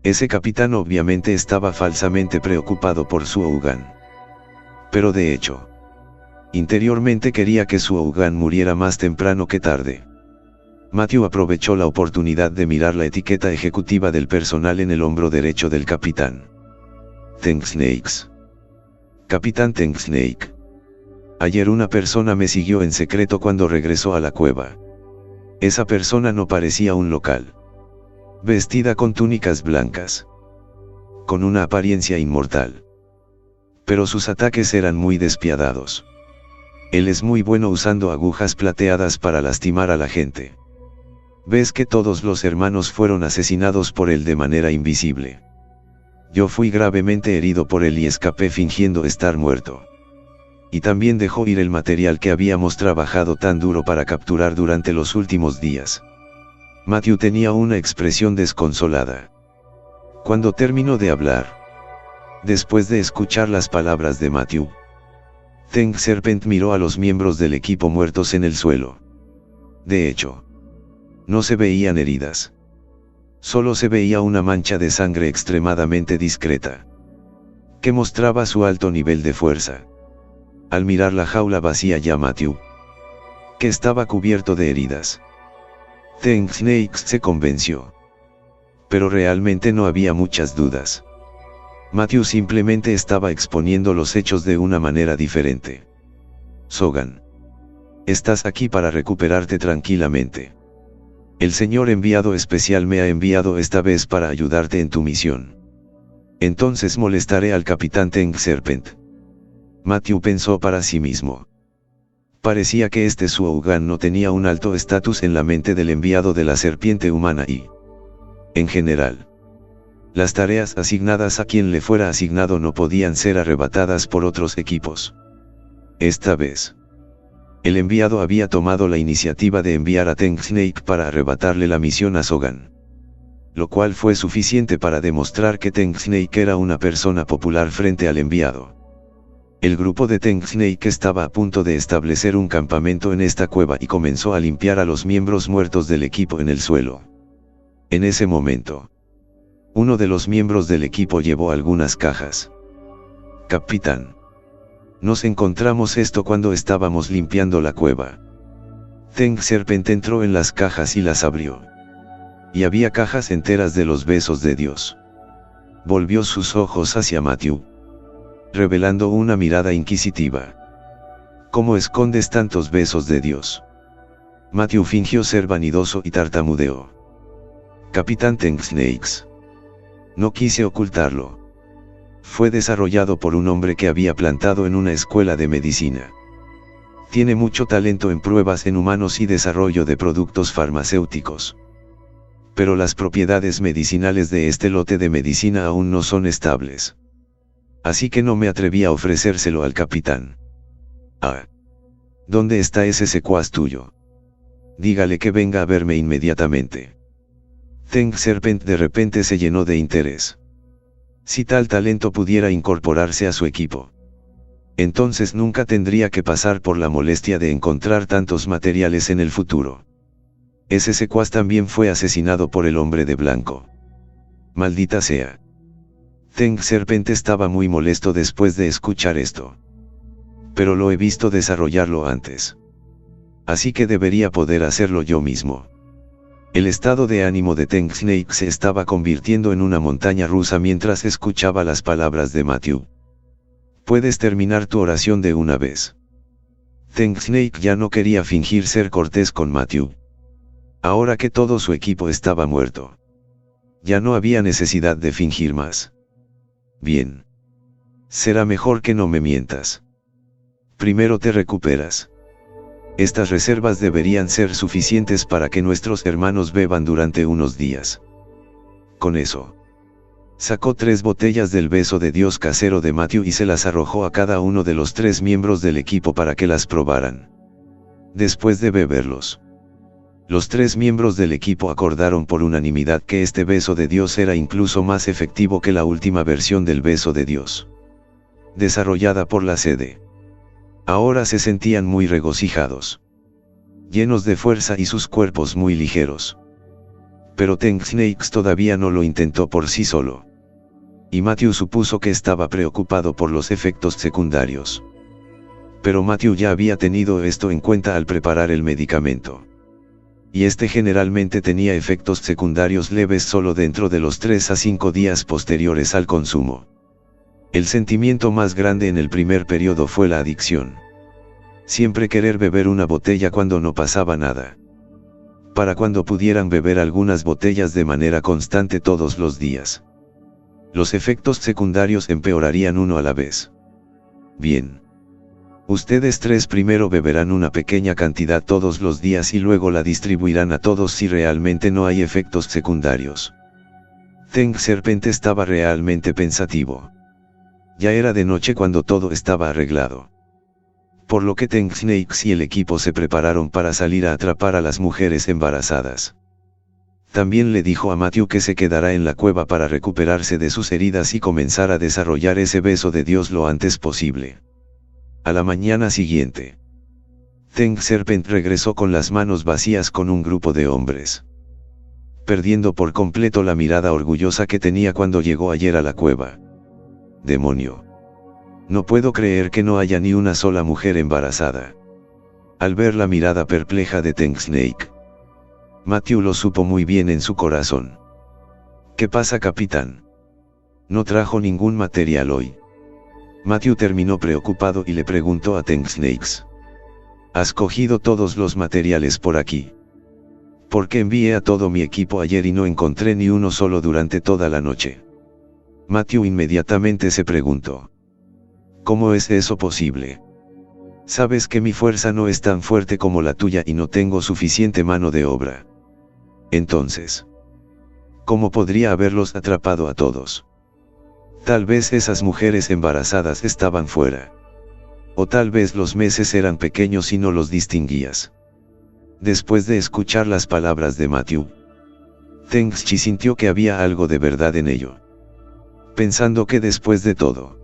Ese capitán obviamente estaba falsamente preocupado por su Ougan. Pero de hecho, interiormente quería que su Ougan muriera más temprano que tarde. Matthew aprovechó la oportunidad de mirar la etiqueta ejecutiva del personal en el hombro derecho del capitán. Tank Snakes. Capitán Tank Snake. Ayer una persona me siguió en secreto cuando regresó a la cueva. Esa persona no parecía un local. Vestida con túnicas blancas. Con una apariencia inmortal. Pero sus ataques eran muy despiadados. Él es muy bueno usando agujas plateadas para lastimar a la gente. Ves que todos los hermanos fueron asesinados por él de manera invisible. Yo fui gravemente herido por él y escapé fingiendo estar muerto. Y también dejó ir el material que habíamos trabajado tan duro para capturar durante los últimos días. Matthew tenía una expresión desconsolada. Cuando terminó de hablar, después de escuchar las palabras de Matthew, Tank Serpent miró a los miembros del equipo muertos en el suelo. De hecho, no se veían heridas. Solo se veía una mancha de sangre extremadamente discreta, que mostraba su alto nivel de fuerza. Al mirar la jaula vacía ya Matthew, que estaba cubierto de heridas, Tank Snakes se convenció. Pero realmente no había muchas dudas. Matthew simplemente estaba exponiendo los hechos de una manera diferente. Sogan. Estás aquí para recuperarte tranquilamente. El Señor enviado especial me ha enviado esta vez para ayudarte en tu misión. Entonces molestaré al capitán Tank Serpent. Matthew pensó para sí mismo. Parecía que este Suougan no tenía un alto estatus en la mente del enviado de la serpiente humana y, en general, las tareas asignadas a quien le fuera asignado no podían ser arrebatadas por otros equipos. Esta vez, el enviado había tomado la iniciativa de enviar a Tank Snake para arrebatarle la misión a Sogan. Lo cual fue suficiente para demostrar que Tank Snake era una persona popular frente al enviado. El grupo de Tank Snake estaba a punto de establecer un campamento en esta cueva y comenzó a limpiar a los miembros muertos del equipo en el suelo. En ese momento, uno de los miembros del equipo llevó algunas cajas. Capitán. Nos encontramos esto cuando estábamos limpiando la cueva. Tank Serpent entró en las cajas y las abrió. Y había cajas enteras de los besos de Dios. Volvió sus ojos hacia Matthew, revelando una mirada inquisitiva. ¿Cómo escondes tantos besos de Dios? Matthew fingió ser vanidoso y tartamudeó. Capitán Tank Snakes. No quise ocultarlo. Fue desarrollado por un hombre que había plantado en una escuela de medicina. Tiene mucho talento en pruebas en humanos y desarrollo de productos farmacéuticos. Pero las propiedades medicinales de este lote de medicina aún no son estables. Así que no me atreví a ofrecérselo al capitán. Ah. ¿Dónde está ese secuaz tuyo? Dígale que venga a verme inmediatamente. Tank Serpent de repente se llenó de interés. Si tal talento pudiera incorporarse a su equipo, entonces nunca tendría que pasar por la molestia de encontrar tantos materiales en el futuro. Ese secuaz también fue asesinado por el hombre de blanco. Maldita sea. Tank Serpent estaba muy molesto después de escuchar esto. Pero lo he visto desarrollarlo antes. Así que debería poder hacerlo yo mismo. El estado de ánimo de Tank Snake se estaba convirtiendo en una montaña rusa mientras escuchaba las palabras de Matthew. Puedes terminar tu oración de una vez. Tank Snake ya no quería fingir ser cortés con Matthew. Ahora que todo su equipo estaba muerto, ya no había necesidad de fingir más. Bien. Será mejor que no me mientas. Primero te recuperas. Estas reservas deberían ser suficientes para que nuestros hermanos beban durante unos días. Con eso, sacó 3 botellas del beso de Dios casero de Matthew y se las arrojó a cada uno de los 3 miembros del equipo para que las probaran. Después de beberlos, Los 3 miembros del equipo acordaron por unanimidad que este beso de Dios era incluso más efectivo que la última versión del beso de Dios, desarrollada por la sede. Ahora se sentían muy regocijados, llenos de fuerza y sus cuerpos muy ligeros. Pero Ten Snakes todavía no lo intentó por sí solo. Y Matthew supuso que estaba preocupado por los efectos secundarios. Pero Matthew ya había tenido esto en cuenta al preparar el medicamento. Y este generalmente tenía efectos secundarios leves solo dentro de los 3 a 5 días posteriores al consumo. El sentimiento más grande en el primer periodo fue la adicción. Siempre querer beber una botella cuando no pasaba nada. Para cuando pudieran beber algunas botellas de manera constante todos los días. Los efectos secundarios empeorarían uno a la vez. Bien. Ustedes 3 primero beberán una pequeña cantidad todos los días y luego la distribuirán a todos si realmente no hay efectos secundarios. Ten Serpent estaba realmente pensativo. Ya era de noche cuando todo estaba arreglado. Por lo que Ten Snakes y el equipo se prepararon para salir a atrapar a las mujeres embarazadas. También le dijo a Matthew que se quedará en la cueva para recuperarse de sus heridas y comenzar a desarrollar ese beso de Dios lo antes posible. A la mañana siguiente, Ten Serpent regresó con las manos vacías con un grupo de hombres, perdiendo por completo la mirada orgullosa que tenía cuando llegó ayer a la cueva. Demonio. No puedo creer que no haya ni una sola mujer embarazada. Al ver la mirada perpleja de Ten Snake, Matthew lo supo muy bien en su corazón. ¿Qué pasa, capitán? No trajo ningún material hoy. Matthew terminó preocupado y le preguntó a Ten Snakes. ¿Has cogido todos los materiales por aquí? Porque envié a todo mi equipo ayer y no encontré ni uno solo durante toda la noche. Matthew inmediatamente se preguntó. ¿Cómo es eso posible? Sabes que mi fuerza no es tan fuerte como la tuya y no tengo suficiente mano de obra. Entonces, ¿cómo podría haberlos atrapado a todos? Tal vez esas mujeres embarazadas estaban fuera. O tal vez los meses eran pequeños y no los distinguías. Después de escuchar las palabras de Matthew, Ten Chi sintió que había algo de verdad en ello. Pensando que después de todo,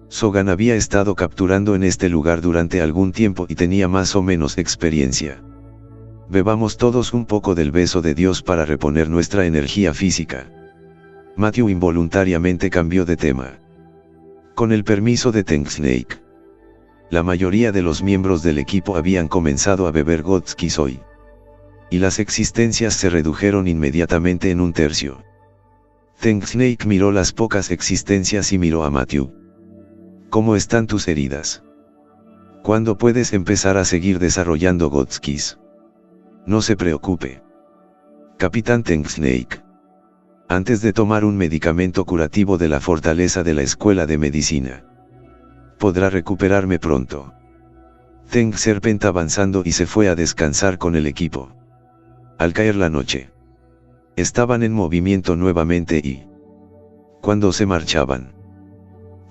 Sogan había estado capturando en este lugar durante algún tiempo y tenía más o menos experiencia. Bebamos todos un poco del beso de Dios para reponer nuestra energía física. Matthew involuntariamente cambió de tema. Con el permiso de Ten Snake, la mayoría de los miembros del equipo habían comenzado a beber Godskis hoy. Y las existencias se redujeron inmediatamente en 1/3. Ten Snake miró las pocas existencias y miró a Matthew. ¿Cómo están tus heridas? ¿Cuándo puedes empezar a seguir desarrollando Godskis? No se preocupe, Capitán Ten Snake. Antes de tomar un medicamento curativo de la fortaleza de la escuela de medicina, podrá recuperarme pronto. Ten Serpent avanzando y se fue a descansar con el equipo. Al caer la noche, estaban en movimiento nuevamente y, cuando se marchaban,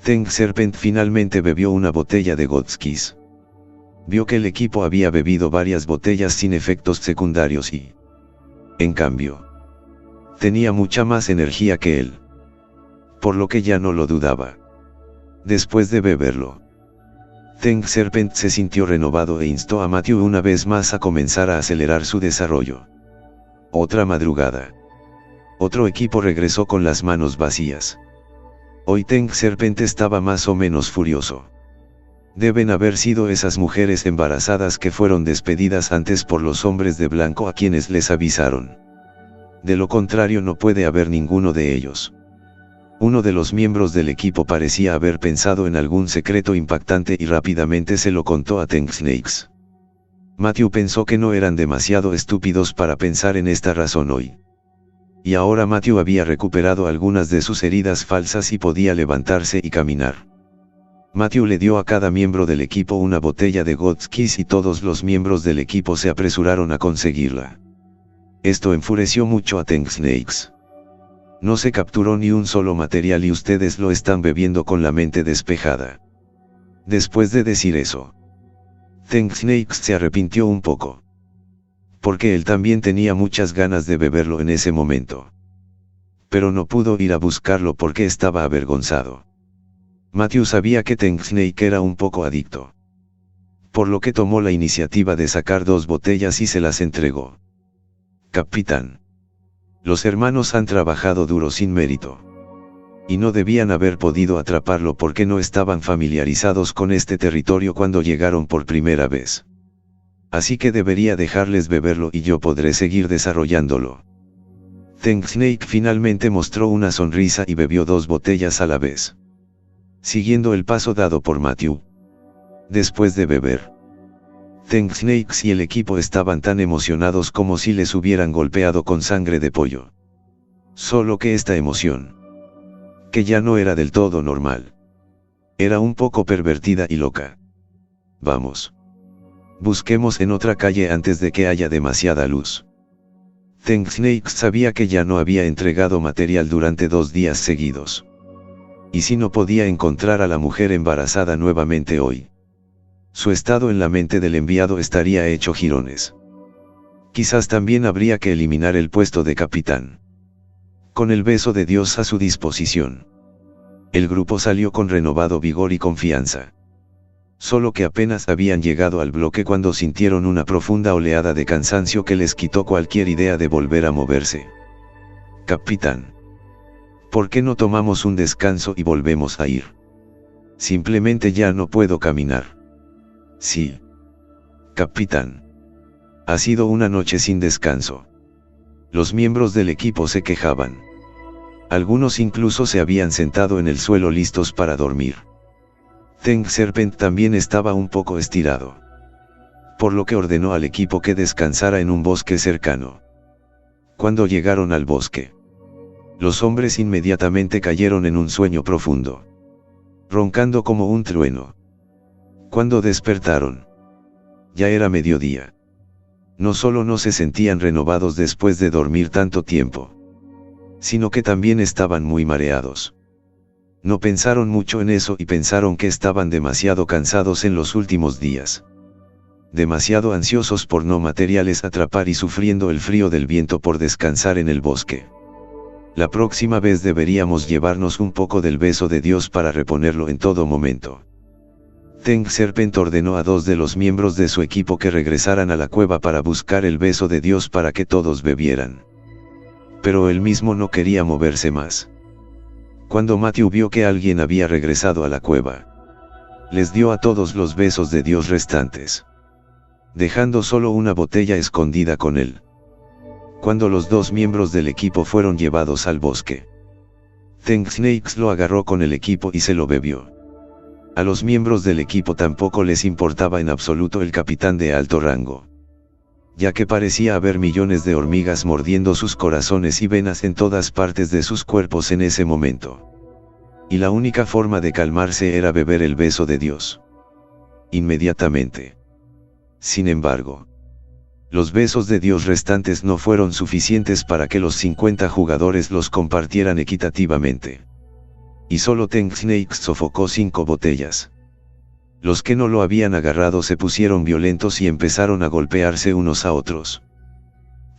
Ten Serpent finalmente bebió una botella de Godskis. Vio que el equipo había bebido varias botellas sin efectos secundarios y, en cambio, tenía mucha más energía que él. Por lo que ya no lo dudaba. Después de beberlo, Ten Serpent se sintió renovado e instó a Matthew una vez más a comenzar a acelerar su desarrollo. Otra madrugada. Otro equipo regresó con las manos vacías. Hoy Ten Serpent estaba más o menos furioso. Deben haber sido esas mujeres embarazadas que fueron despedidas antes por los hombres de blanco a quienes les avisaron. De lo contrario no puede haber ninguno de ellos. Uno de los miembros del equipo parecía haber pensado en algún secreto impactante y rápidamente se lo contó a Ten Snakes. Matthew pensó que no eran demasiado estúpidos para pensar en esta razón hoy. Y ahora Matthew había recuperado algunas de sus heridas falsas y podía levantarse y caminar. Matthew le dio a cada miembro del equipo una botella de Godskis y todos los miembros del equipo se apresuraron a conseguirla. Esto enfureció mucho a Ten Snakes. No se capturó ni un solo material y ustedes lo están bebiendo con la mente despejada. Después de decir eso, Ten Snakes se arrepintió un poco. Porque él también tenía muchas ganas de beberlo en ese momento. Pero no pudo ir a buscarlo porque estaba avergonzado. Matthew sabía que Tank Snake era un poco adicto. Por lo que tomó la iniciativa de sacar 2 botellas y se las entregó. Capitán. Los hermanos han trabajado duro sin mérito. Y no debían haber podido atraparlo porque no estaban familiarizados con este territorio cuando llegaron por primera vez. Así que debería dejarles beberlo y yo podré seguir desarrollándolo. Tank Snake finalmente mostró una sonrisa y bebió 2 botellas a la vez. Siguiendo el paso dado por Matthew. Después de beber, Tank Snake y el equipo estaban tan emocionados como si les hubieran golpeado con sangre de pollo. Solo que esta emoción, que ya no era del todo normal, era un poco pervertida y loca. Vamos. Busquemos en otra calle antes de que haya demasiada luz. Tank Snake sabía que ya no había entregado material durante 2 días seguidos. Y si no podía encontrar a la mujer embarazada nuevamente hoy, su estado en la mente del enviado estaría hecho jirones. Quizás también habría que eliminar el puesto de capitán. Con el beso de Dios a su disposición, el grupo salió con renovado vigor y confianza. Solo que apenas habían llegado al bloque cuando sintieron una profunda oleada de cansancio que les quitó cualquier idea de volver a moverse. Capitán. ¿Por qué no tomamos un descanso y volvemos a ir? Simplemente ya no puedo caminar. Sí. Capitán. Ha sido una noche sin descanso. Los miembros del equipo se quejaban. Algunos incluso se habían sentado en el suelo listos para dormir. Tank Serpent también estaba un poco estirado. Por lo que ordenó al equipo que descansara en un bosque cercano. Cuando llegaron al bosque, los hombres inmediatamente cayeron en un sueño profundo, roncando como un trueno. Cuando despertaron, ya era mediodía. No solo no se sentían renovados después de dormir tanto tiempo, sino que también estaban muy mareados. No pensaron mucho en eso y pensaron que estaban demasiado cansados en los últimos días. Demasiado ansiosos por no materiales atrapar y sufriendo el frío del viento por descansar en el bosque. La próxima vez deberíamos llevarnos un poco del beso de Dios para reponerlo en todo momento. Tank Serpent ordenó a 2 de los miembros de su equipo que regresaran a la cueva para buscar el beso de Dios para que todos bebieran. Pero él mismo no quería moverse más. Cuando Matthew vio que alguien había regresado a la cueva, les dio a todos los besos de Dios restantes, dejando solo una botella escondida con él. Cuando los 2 miembros del equipo fueron llevados al bosque, Tank Snake lo agarró con el equipo y se lo bebió. A los miembros del equipo tampoco les importaba en absoluto el capitán de alto rango, ya que parecía haber millones de hormigas mordiendo sus corazones y venas en todas partes de sus cuerpos en ese momento. Y la única forma de calmarse era beber el beso de Dios. Inmediatamente. Sin embargo, los besos de Dios restantes no fueron suficientes para que los 50 jugadores los compartieran equitativamente. Y solo Tank Snake sofocó 5 botellas. Los que no lo habían agarrado se pusieron violentos y empezaron a golpearse unos a otros.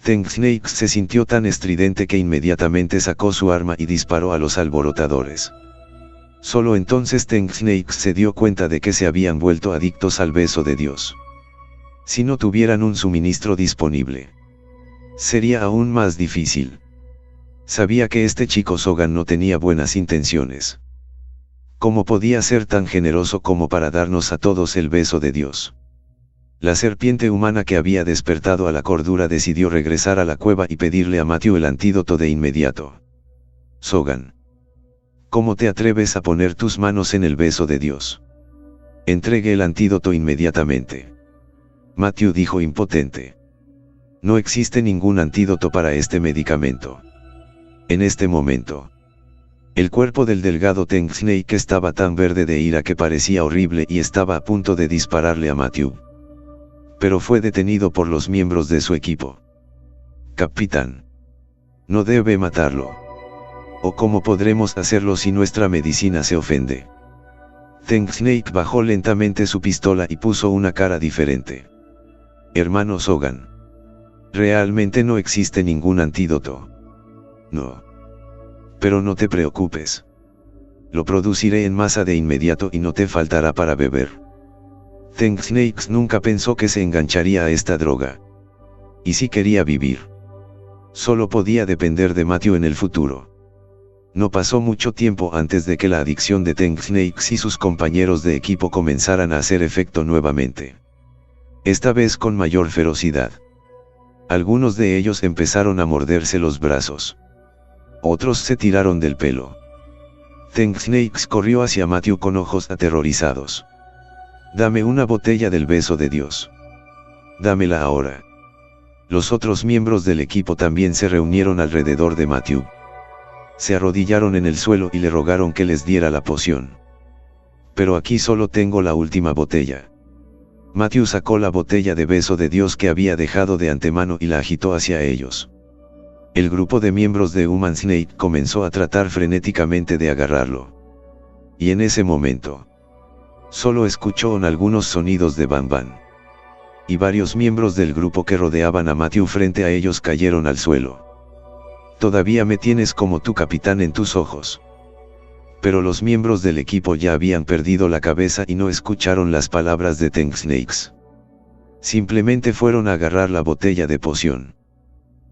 Tank Snake se sintió tan estridente que inmediatamente sacó su arma y disparó a los alborotadores. Solo entonces Tank Snake se dio cuenta de que se habían vuelto adictos al beso de Dios. Si no tuvieran un suministro disponible, sería aún más difícil. Sabía que este chico Sogan no tenía buenas intenciones. ¿Cómo podía ser tan generoso como para darnos a todos el beso de Dios? La serpiente humana que había despertado a la cordura decidió regresar a la cueva y pedirle a Matthew el antídoto de inmediato. Sogan. ¿Cómo te atreves a poner tus manos en el beso de Dios? Entregue el antídoto inmediatamente. Matthew dijo impotente. No existe ningún antídoto para este medicamento. En este momento, el cuerpo del delgado Tank Snake estaba tan verde de ira que parecía horrible y estaba a punto de dispararle a Matthew. Pero fue detenido por los miembros de su equipo. Capitán. No debe matarlo. ¿O cómo podremos hacerlo si nuestra medicina se ofende? Tank Snake bajó lentamente su pistola y puso una cara diferente. Hermano Sogan. Realmente no existe ningún antídoto. No. Pero no te preocupes. Lo produciré en masa de inmediato y no te faltará para beber. Teng Snakes nunca pensó que se engancharía a esta droga. Y si quería vivir, solo podía depender de Matthew en el futuro. No pasó mucho tiempo antes de que la adicción de Teng Snakes y sus compañeros de equipo comenzaran a hacer efecto nuevamente. Esta vez con mayor ferocidad. Algunos de ellos empezaron a morderse los brazos. Otros se tiraron del pelo. Teng Snakes corrió hacia Matthew con ojos aterrorizados. «Dame una botella del beso de Dios. Dámela ahora». Los otros miembros del equipo también se reunieron alrededor de Matthew. Se arrodillaron en el suelo y le rogaron que les diera la poción. «Pero aquí solo tengo la última botella». Matthew sacó la botella de beso de Dios que había dejado de antemano y la agitó hacia ellos. El grupo de miembros de Human Snake comenzó a tratar frenéticamente de agarrarlo. Y en ese momento, solo escuchó algunos sonidos de bam bam. Y varios miembros del grupo que rodeaban a Matthew frente a ellos cayeron al suelo. «Todavía me tienes como tu capitán en tus ojos». Pero los miembros del equipo ya habían perdido la cabeza y no escucharon las palabras de Teng Snakes. Simplemente fueron a agarrar la botella de poción.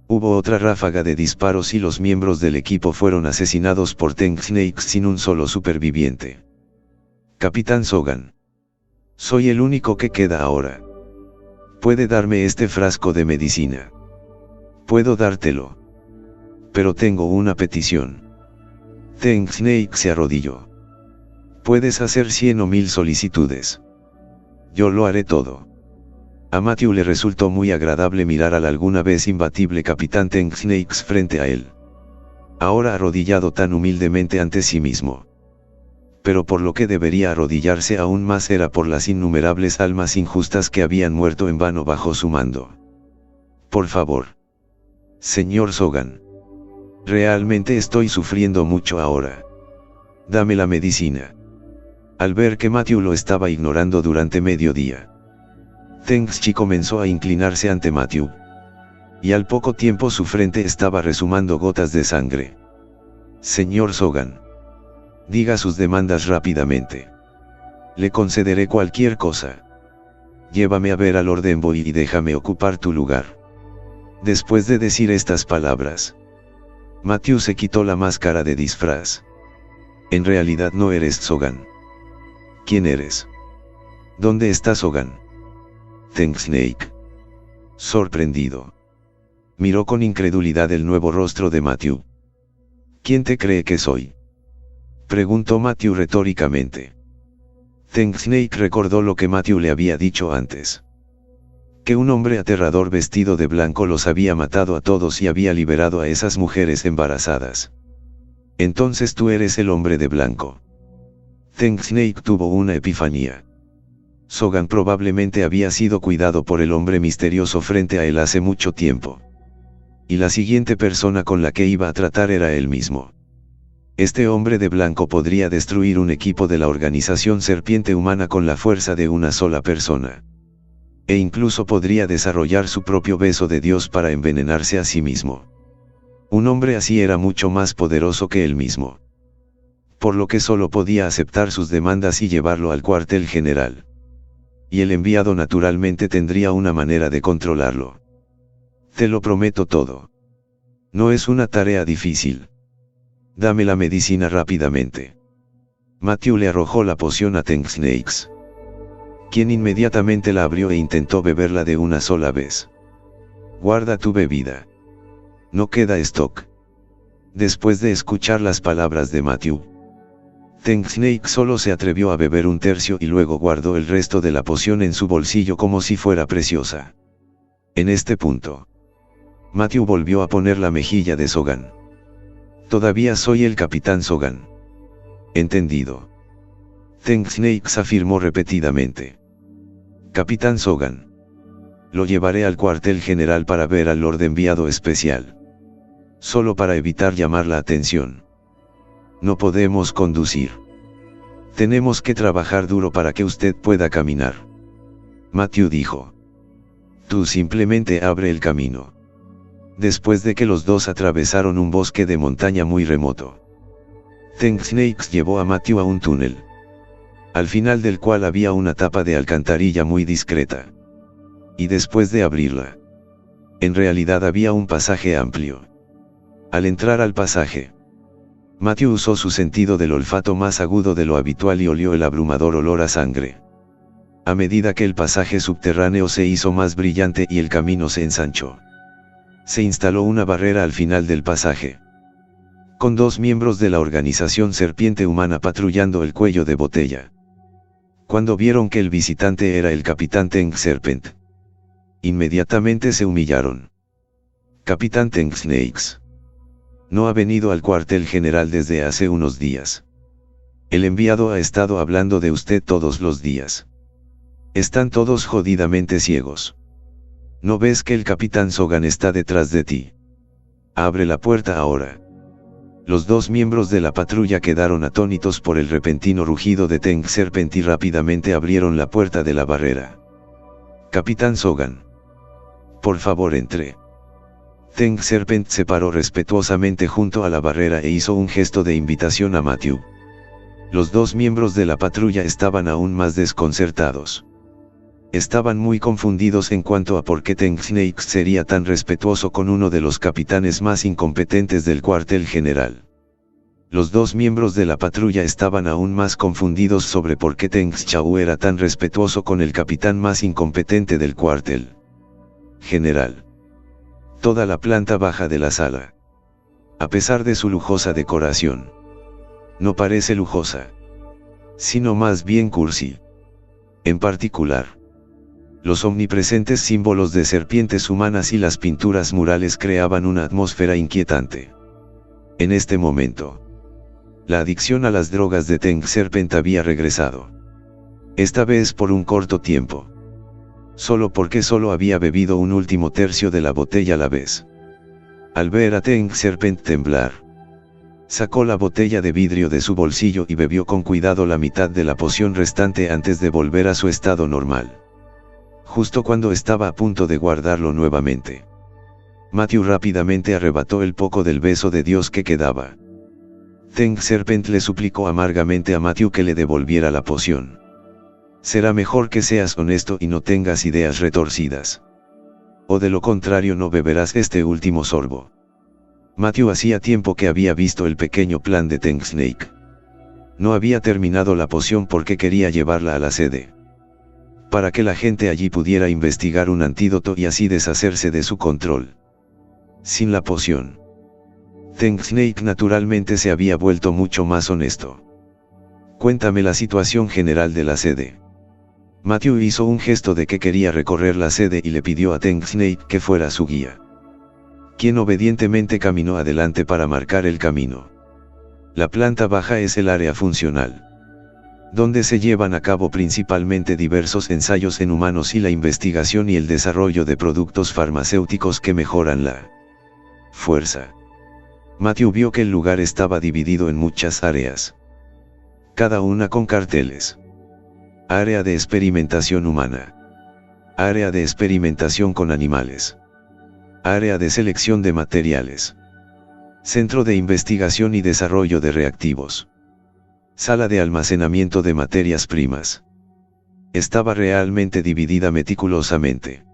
Hubo otra ráfaga de disparos y los miembros del equipo fueron asesinados por Teng Snakes sin un solo superviviente. «Capitán Sogan. Soy el único que queda ahora. ¿Puede darme este frasco de medicina?» «Puedo dártelo. Pero tengo una petición». Teng Snake se arrodilló. «Puedes hacer 100 o 1000 solicitudes. Yo lo haré todo». A Matthew le resultó muy agradable mirar al alguna vez imbatible capitán Teng Snakes frente a él. Ahora arrodillado tan humildemente ante sí mismo. Pero por lo que debería arrodillarse aún más era por las innumerables almas injustas que habían muerto en vano bajo su mando. «Por favor. Señor Sogan. Realmente estoy sufriendo mucho ahora. Dame la medicina». Al ver que Matthew lo estaba ignorando durante medio día, Teng Chi comenzó a inclinarse ante Matthew. Y al poco tiempo su frente estaba resumando gotas de sangre. «Señor Sogan. Diga sus demandas rápidamente. Le concederé cualquier cosa. Llévame a ver a Lord Envoy y déjame ocupar tu lugar». Después de decir estas palabras, Matthew se quitó la máscara de disfraz. «En realidad no eres Sogan. ¿Quién eres? ¿Dónde está Sogan?» Teng Snake, sorprendido, miró con incredulidad el nuevo rostro de Matthew. «¿Quién te cree que soy?», preguntó Matthew retóricamente. Teng Snake recordó lo que Matthew le había dicho antes. Que un hombre aterrador vestido de blanco los había matado a todos y había liberado a esas mujeres embarazadas. «Entonces tú eres el hombre de blanco». Teng Snake tuvo una epifanía. Sogan probablemente había sido cuidado por el hombre misterioso frente a él hace mucho tiempo. Y la siguiente persona con la que iba a tratar era él mismo. Este hombre de blanco podría destruir un equipo de la organización Serpiente Humana con la fuerza de una sola persona. E incluso podría desarrollar su propio beso de Dios para envenenarse a sí mismo. Un hombre así era mucho más poderoso que él mismo. Por lo que solo podía aceptar sus demandas y llevarlo al cuartel general. Y el enviado naturalmente tendría una manera de controlarlo. «Te lo prometo todo. No es una tarea difícil. Dame la medicina rápidamente». Matthew le arrojó la poción a Teng Snakes, quien inmediatamente la abrió e intentó beberla de una sola vez. «Guarda tu bebida. No queda stock». Después de escuchar las palabras de Matthew, Teng Snake solo se atrevió a beber un tercio y luego guardó el resto de la poción en su bolsillo como si fuera preciosa. En este punto, Matthew volvió a poner la mejilla de Sogan. «Todavía soy el capitán Sogan». «Entendido». Teng Snakes afirmó repetidamente. «Capitán Sogan. Lo llevaré al cuartel general para ver al Lord Enviado Especial. Solo para evitar llamar la atención. No podemos conducir. Tenemos que trabajar duro para que usted pueda caminar». Matthew dijo. Tú simplemente abre el camino. Después de que los dos atravesaron un bosque de montaña muy remoto, Tank Snakes llevó a Matthew a un túnel, al final del cual había una tapa de alcantarilla muy discreta. Y después de abrirla, en realidad había un pasaje amplio. Al entrar al pasaje, Matthew usó su sentido del olfato más agudo de lo habitual y olió el abrumador olor a sangre. A medida que el pasaje subterráneo se hizo más brillante y el camino se ensanchó, se instaló una barrera al final del pasaje, con dos miembros de la organización Serpiente Humana patrullando el cuello de botella. Cuando vieron que el visitante era el capitán Tank Serpent, inmediatamente se humillaron. Capitán Tank Snakes no ha venido al cuartel general desde hace unos días. El enviado ha estado hablando de usted todos los días. Están todos jodidamente ciegos. ¿No ves que el capitán Sogan está detrás de ti? Abre la puerta ahora. Los dos miembros de la patrulla quedaron atónitos por el repentino rugido de Tank Serpent y rápidamente abrieron la puerta de la barrera. Capitán Sogan, por favor entre. Tank Serpent se paró respetuosamente junto a la barrera e hizo un gesto de invitación a Matthew. Los dos miembros de la patrulla estaban aún más desconcertados. Estaban muy confundidos en cuanto a por qué Tank Snakes sería tan respetuoso con uno de los capitanes más incompetentes del cuartel general. Los dos miembros de la patrulla estaban aún más confundidos sobre por qué Tank Chau era tan respetuoso con el capitán más incompetente del cuartel general. Toda la planta baja de la sala, a pesar de su lujosa decoración, no parece lujosa, sino más bien cursi. En particular, los omnipresentes símbolos de serpientes humanas y las pinturas murales creaban una atmósfera inquietante. En este momento, la adicción a las drogas de Tank Serpent había regresado. Esta vez por un corto tiempo. Solo porque solo había bebido un último tercio de la botella a la vez. Al ver a Tank Serpent temblar, sacó la botella de vidrio de su bolsillo y bebió con cuidado la mitad de la poción restante antes de volver a su estado normal. Justo cuando estaba a punto de guardarlo nuevamente, Matthew rápidamente arrebató el poco del beso de Dios que quedaba. Tank Serpent le suplicó amargamente a Matthew que le devolviera la poción. Será mejor que seas honesto y no tengas ideas retorcidas. O de lo contrario no beberás este último sorbo. Matthew hacía tiempo que había visto el pequeño plan de Tank Snake. No había terminado la poción porque quería llevarla a la sede, para que la gente allí pudiera investigar un antídoto y así deshacerse de su control. Sin la poción, Tank Snake naturalmente se había vuelto mucho más honesto. Cuéntame la situación general de la sede. Matthew hizo un gesto de que quería recorrer la sede y le pidió a Tank Snake que fuera su guía, quien obedientemente caminó adelante para marcar el camino. La planta baja es el área funcional, donde se llevan a cabo principalmente diversos ensayos en humanos y la investigación y el desarrollo de productos farmacéuticos que mejoran la fuerza. Matthew vio que el lugar estaba dividido en muchas áreas, cada una con carteles. Área de experimentación humana. Área de experimentación con animales. Área de selección de materiales. Centro de investigación y desarrollo de reactivos. Sala de almacenamiento de materias primas. Estaba realmente dividida meticulosamente.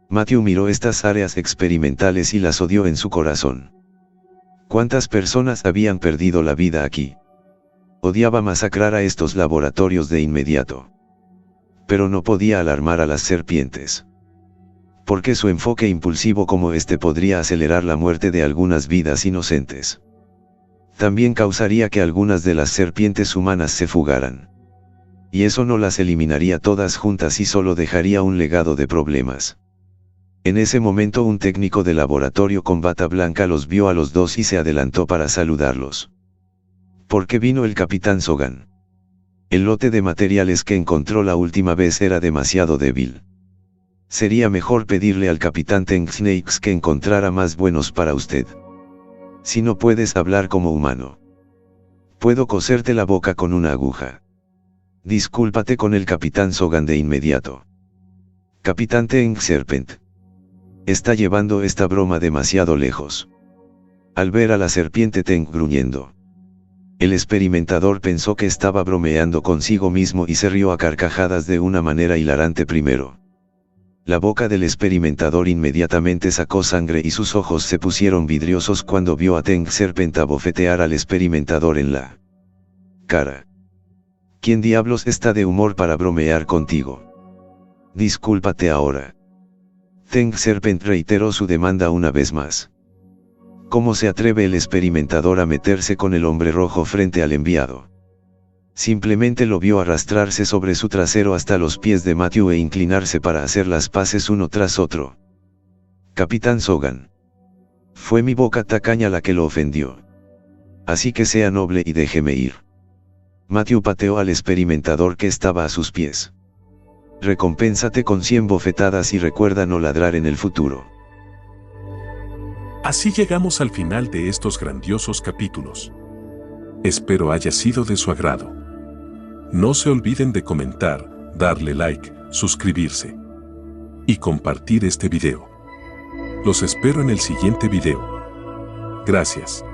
Matthew miró estas áreas experimentales y las odió en su corazón. ¿Cuántas personas habían perdido la vida aquí? Odiaba masacrar a estos laboratorios de inmediato. Pero no podía alarmar a las serpientes, porque su enfoque impulsivo como este podría acelerar la muerte de algunas vidas inocentes. También causaría que algunas de las serpientes humanas se fugaran. Y eso no las eliminaría todas juntas y solo dejaría un legado de problemas. En ese momento un técnico de laboratorio con bata blanca los vio a los dos y se adelantó para saludarlos. ¿Por qué vino el capitán Sogan? El lote de materiales que encontró la última vez era demasiado débil. Sería mejor pedirle al capitán Tank Snakes que encontrara más buenos para usted. Si no puedes hablar como humano, puedo coserte la boca con una aguja. Discúlpate con el capitán Sogan de inmediato. Capitán Teng Serpent. Está llevando esta broma demasiado lejos. Al ver a la serpiente Teng gruñendo, el experimentador pensó que estaba bromeando consigo mismo y se rió a carcajadas de una manera hilarante primero. La boca del experimentador inmediatamente sacó sangre y sus ojos se pusieron vidriosos cuando vio a Teng Serpent abofetear al experimentador en la cara. ¿Quién diablos está de humor para bromear contigo? Discúlpate ahora. Teng Serpent reiteró su demanda una vez más. ¿Cómo se atreve el experimentador a meterse con el hombre rojo frente al enviado? Simplemente lo vio arrastrarse sobre su trasero hasta los pies de Matthew e inclinarse para hacer las paces uno tras otro. Capitán Sogan. Fue mi boca tacaña la que lo ofendió. Así que sea noble y déjeme ir. Matthew pateó al experimentador que estaba a sus pies. Recompénsate con 100 bofetadas y recuerda no ladrar en el futuro. Así llegamos al final de estos grandiosos capítulos. Espero haya sido de su agrado. No se olviden de comentar, darle like, suscribirse y compartir este video. Los espero en el siguiente video. Gracias.